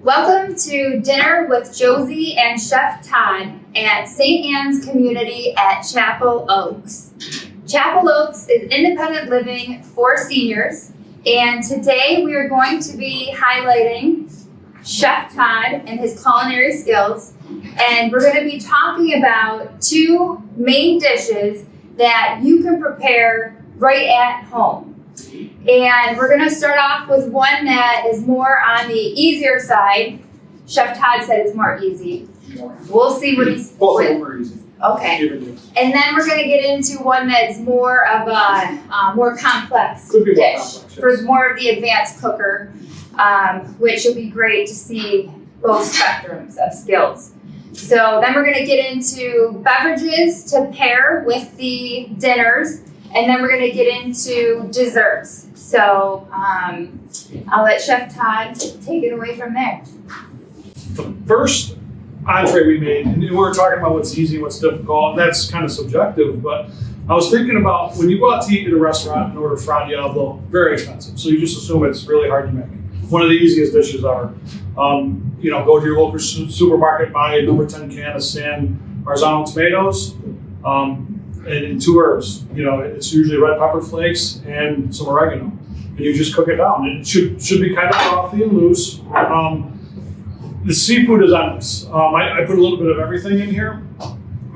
Welcome to Dinner with Josie and Chef Todd at St. Anne's Community at Chapel Oaks. Chapel Oaks is independent living for seniors, and today we are going to be highlighting Chef Todd and his culinary skills, and we're going to be talking about two main dishes that you can prepare right at home. And we're going to start off with one that is more on the easier side. Chef Todd said it's more easy. We'll see what he's... Both of them are easy. Okay. And then we're going to get into one that's more of a more complex dish for more of the advanced cooker, which will be great to see both spectrums of skills. So then we're going to get into beverages to pair with the dinners, and then we're going to get into desserts. So I'll let Chef Todd take it away from there. The first entree we made, and we were talking about what's easy, what's difficult, and that's kind of subjective, but I was thinking about when you go out to eat at a restaurant and order Fra Diavolo, very expensive. So you just assume it's really hard to make. One of the easiest dishes ever. Go to your local supermarket, buy a number 10 can of San Marzano tomatoes, and two herbs. It's usually red pepper flakes and some oregano. And you just cook it down. It should be kind of frothy and loose. The seafood is endless. I put a little bit of everything in here.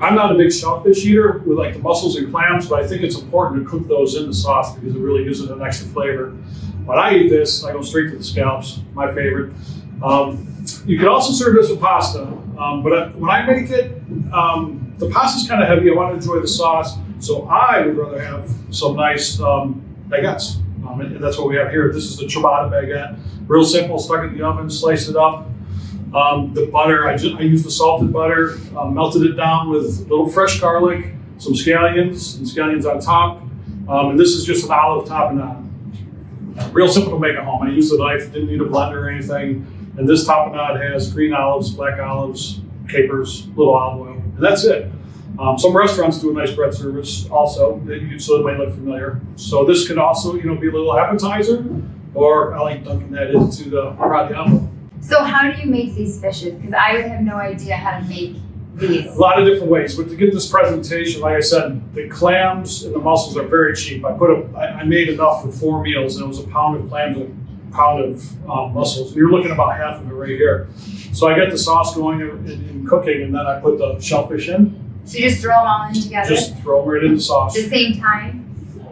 I'm not a big shellfish eater with like the mussels and clams, but I think it's important to cook those in the sauce because it really gives it an extra flavor. When I eat this, I go straight to the scallops, my favorite. You can also serve this with pasta, but when I make it, the pasta's kind of heavy. I want to enjoy the sauce, so I would rather have some nice baguettes, and that's what we have here. This is the ciabatta baguette, real simple, stuck in the oven, slice it up. The butter, I used the salted butter, melted it down with a little fresh garlic, some scallions, and scallions on top, and this is just an olive tapenade. Real simple to make at home. I used a knife, didn't need a blender or anything. And this tapenade has green olives, black olives, capers, little olive oil, and that's it. Some restaurants do a nice bread service also, so it might look familiar. So this can also, be a little appetizer, or I like dunking that into the Fra Diavolo. So how do you make these fishes? Because I would have no idea how to make these. A lot of different ways, but to get this presentation, like I said, the clams and the mussels are very cheap. I made enough for 4 meals, and it was a pound of clams and a pound of mussels. You're looking about half of it right here. So I get the sauce going in cooking, and then I put the shellfish in. So you just throw them all in together? Just throw them right in the sauce. At the same time?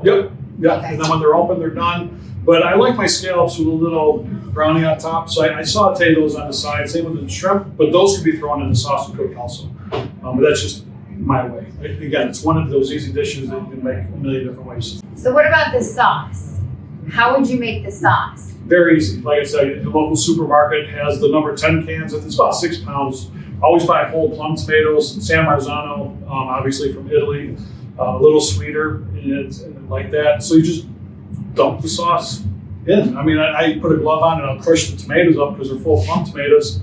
Yep. Yeah. Okay. And then when they're open, they're done. But I like my scallops with a little brownie on top, so I saute those on the side. Same with the shrimp, but those can be thrown in the sauce and cooked also. But that's just my way. Again, it's one of those easy dishes that you can make a million different ways. So what about the sauce? How would you make the sauce? Very easy. Like I said, the local supermarket has the number 10 cans. It's about 6 pounds. Always buy whole plum tomatoes, San Marzano, obviously from Italy, a little sweeter and like that. So you just dump the sauce in. I put a glove on and I'll crush the tomatoes up because they're full plum tomatoes.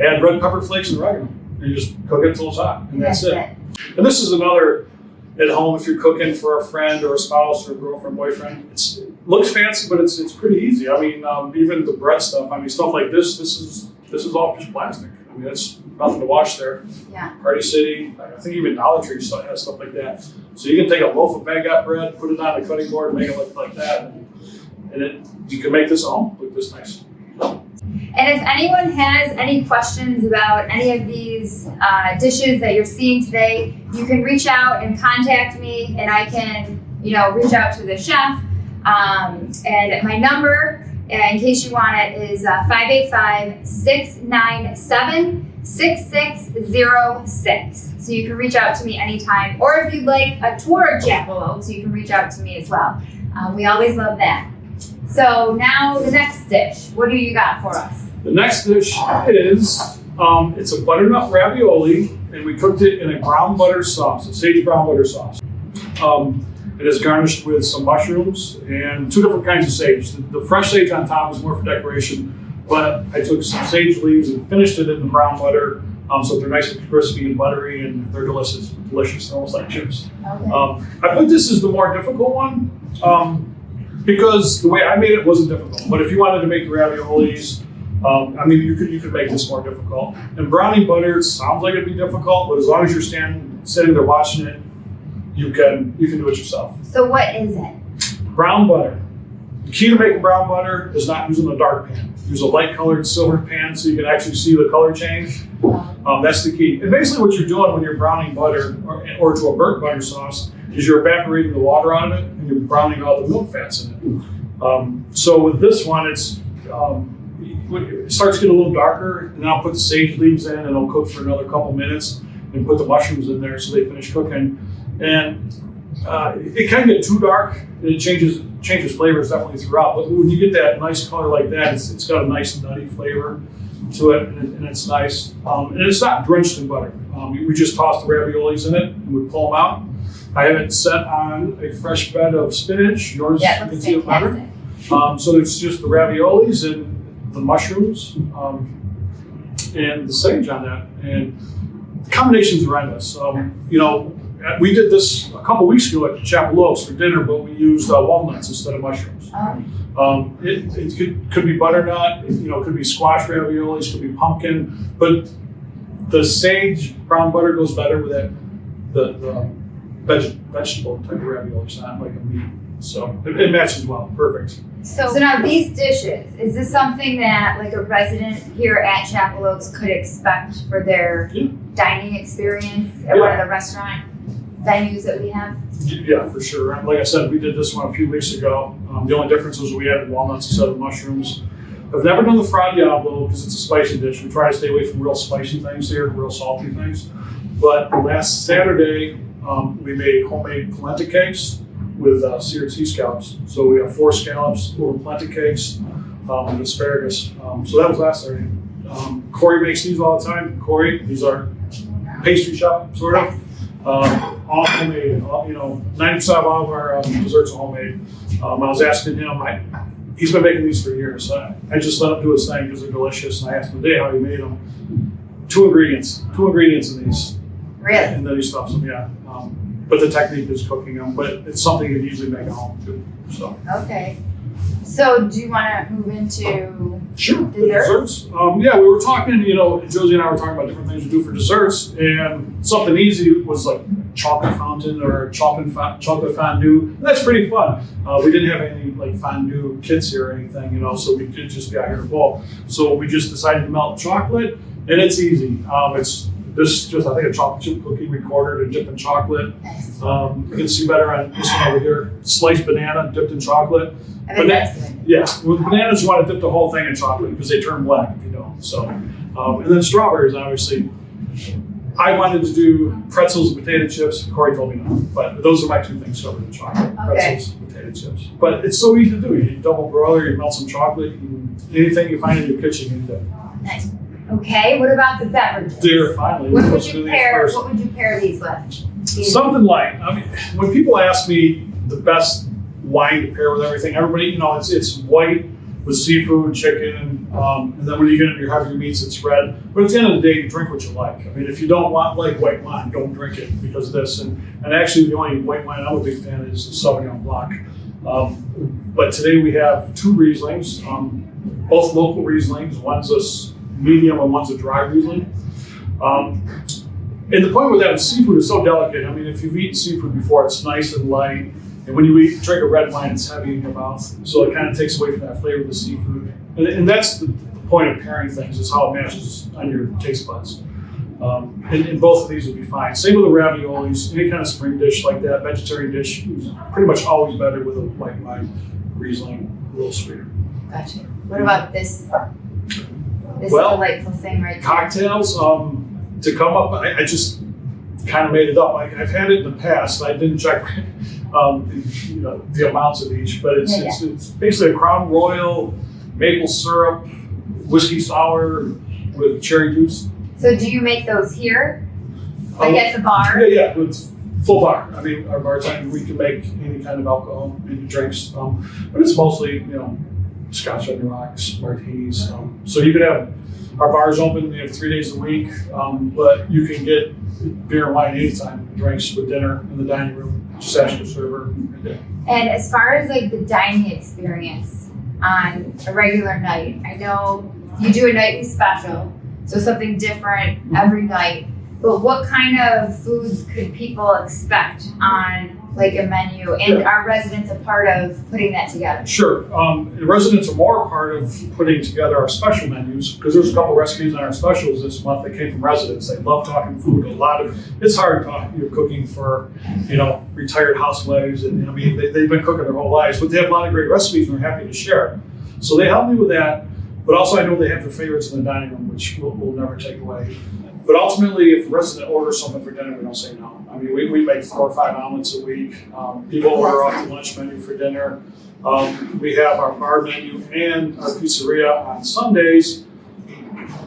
Add red pepper flakes and oregano. And you just cook it until it's hot. And that's it. And this is another at home if you're cooking for a friend or a spouse or a girlfriend, boyfriend. It looks fancy, but it's pretty easy. Even the bread stuff, stuff like this is all just plastic. It's nothing to wash there. Yeah. Party City, I think even Dollar Tree has stuff like that. So you can take a loaf of baguette bread, put it on a cutting board, make it look like that, and you can make this at home look this nice. And if anyone has any questions about any of these dishes that you're seeing today, you can reach out and contact me, and I can, reach out to the chef. And my number, in case you want it, is 585-697-6606. So you can reach out to me anytime. Or if you'd like a tour of Chapel Oaks, you can reach out to me as well. We always love that. So now the next dish. What do you got for us? The next dish is, it's a butternut ravioli, and we cooked it in a brown butter sauce, a sage brown butter sauce. It is garnished with some mushrooms and 2 different kinds of sage. The fresh sage on top is more for decoration, but I took some sage leaves and finished it in the brown butter, so they're nice and crispy and buttery, and they're delicious, almost like chips. Okay. I put this as the more difficult one because the way I made it wasn't difficult. But if you wanted to make raviolis, I mean, you could make this more difficult. And browning butter, it sounds like it'd be difficult, but as long as you're sitting there watching it, you can do it yourself. So what is it? Brown butter. The key to making brown butter is not using a dark pan. Use a light colored silver pan so you can actually see the color change. That's the key. And basically what you're doing when you're browning butter or to a burnt butter sauce is you're evaporating the water out of it and you're browning all the milk fats in it. So with this one, it starts to get a little darker, and then I'll put the sage leaves in and it'll cook for another couple minutes and put the mushrooms in there so they finish cooking. And it can get too dark and it changes flavors definitely throughout, but when you get that nice color like that, it's got a nice nutty flavor to it, and it's nice. And it's not drenched in butter. We just toss the raviolis in it and we pull them out. I have it set on a fresh bed of spinach. Yours, you can see it better. So it's just the raviolis and the mushrooms and the sage on that, and the combination's horrendous. We did this a couple weeks ago at Chapel Oaks for dinner, but we used walnuts instead of mushrooms. It could be butternut, could be squash raviolis, could be pumpkin, but the sage brown butter goes better with the vegetable type of raviolis, not like a meat. So it matches well, perfect. So now these dishes, is this something that like a resident here at Chapel Oaks could expect for their dining experience at one of the restaurant venues that we have? Yeah, for sure. Like I said, we did this one a few weeks ago. The only difference was we added walnuts instead of mushrooms. I've never done the Fra Diavolo because it's a spicy dish. We try to stay away from real spicy things here, real salty things. But last Saturday, we made homemade polenta cakes with seared sea scallops. So we have 4 scallops, 4 polenta cakes, and asparagus. So that was last Saturday. Corey makes these all the time. Corey, he's our pastry shop, sort of. All homemade. 90% of all of our desserts are homemade. I was asking him, he's been making these for years. So I just let him do his thing because they're delicious. And I asked him today how he made them. 2 ingredients in these. Really? And then he stuffs them, yeah. But the technique is cooking them, but it's something you can easily make at home too. So. Okay. So do you want to move into desserts? Yeah, we were talking, Josie and I were talking about different things to do for desserts, and something easy was like chocolate fountain or chocolate fondue. That's pretty fun. We didn't have any like fondue kits here or anything, so we could just be out here in a bowl. So we just decided to melt chocolate, and it's easy. It's just I think a chocolate chip cookie we quartered and dipped in chocolate. Nice. You can see better on this one over here. Sliced banana dipped in chocolate. I think that's good. Yeah, with bananas you want to dip the whole thing in chocolate because they turn black if you don't. So, and then strawberries, obviously. I wanted to do pretzels and potato chips. Corey told me no, but those are my 2 things covered in chocolate: pretzels and potato chips. But it's so easy to do. You double broiler, you melt some chocolate, anything you find in your kitchen, you can do. Nice. Okay, what about the beverages? There, finally. What would you pair these with? Something light. I mean, when people ask me the best wine to pair with everything, everybody, it's white with seafood, chicken, and then when you get into your heavier meats, it's red. But at the end of the day, you drink what you like. I mean, if you don't like white wine, don't drink it because of this. And actually, the only white wine I'm a big fan of is the Sauvignon Blanc. But today we have 2 Rieslings, both local Rieslings. One's a medium and one's a dry Riesling. And the point with that is seafood is so delicate. I mean, if you've eaten seafood before, it's nice and light. And when you drink a red wine, it's heavy in your mouth. So it kind of takes away from that flavor of the seafood. And that's the point of pairing things, is how it matches on your taste buds. And both of these would be fine. Same with the raviolis. Any kind of spring dish like that, vegetarian dish, is pretty much always better with a white wine Riesling, a little sweeter. Gotcha. What about this delightful thing right there? Cocktails, to come up, I just kind of made it up. I've had it in the past. I didn't check the amounts of each, but it's basically a Crown Royal, maple syrup, whiskey sour with cherry juice. So do you make those here? Like at the bar? Yeah, it's full bar. I mean, our bartender, we can make any kind of alcohol into drinks, but it's mostly, Scotch on the rocks, martinis. So you could have, our bar's open 3 days a week, but you can get beer and wine anytime, drinks with dinner in the dining room. Just ask your server. And as far as like the dining experience on a regular night, I know You do a nightly special, so something different every night. But what kind of foods could people expect on like a menu, and are residents a part of putting that together? Sure. The residents are more a part of putting together our special menus, because there's a couple recipes on our specials this month that came from residents. They love talking food. It's hard talking, cooking for, retired housewives, and I mean they've been cooking their whole lives, but they have a lot of great recipes and they're happy to share. So they help me with that. But also I know they have their favorites in the dining room, which we'll never take away. But ultimately, if a resident orders something for dinner, we don't say no. I mean, we make 4 or 5 omelets a week. People order off the lunch menu for dinner. We have our bar menu and our pizzeria on Sundays.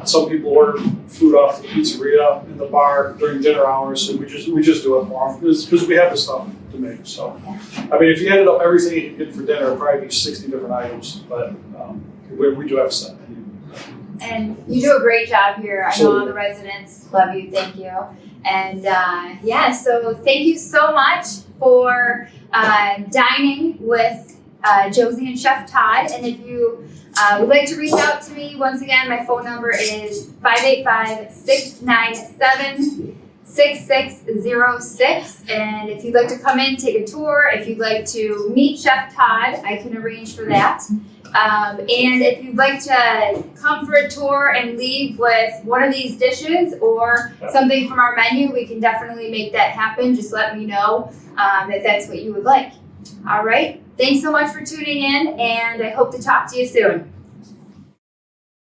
Some people order food off the pizzeria in the bar during dinner hours, so we just do it for them because we have the stuff to make. So, I mean, if you added up everything you could get for dinner, it'd probably be 60 different items. But we do have a set menu. And you do a great job here. I know all the residents love you. Thank you. And so thank you so much for dining with Josie and Chef Todd. And if you would like to reach out to me, once again, my phone number is 585-697-6606. And if you'd like to come in, take a tour, if you'd like to meet Chef Todd, I can arrange for that. And if you'd like to come for a tour and leave with one of these dishes or something from our menu, we can definitely make that happen. Just let me know that that's what you would like. All right. Thanks so much for tuning in, and I hope to talk to you soon.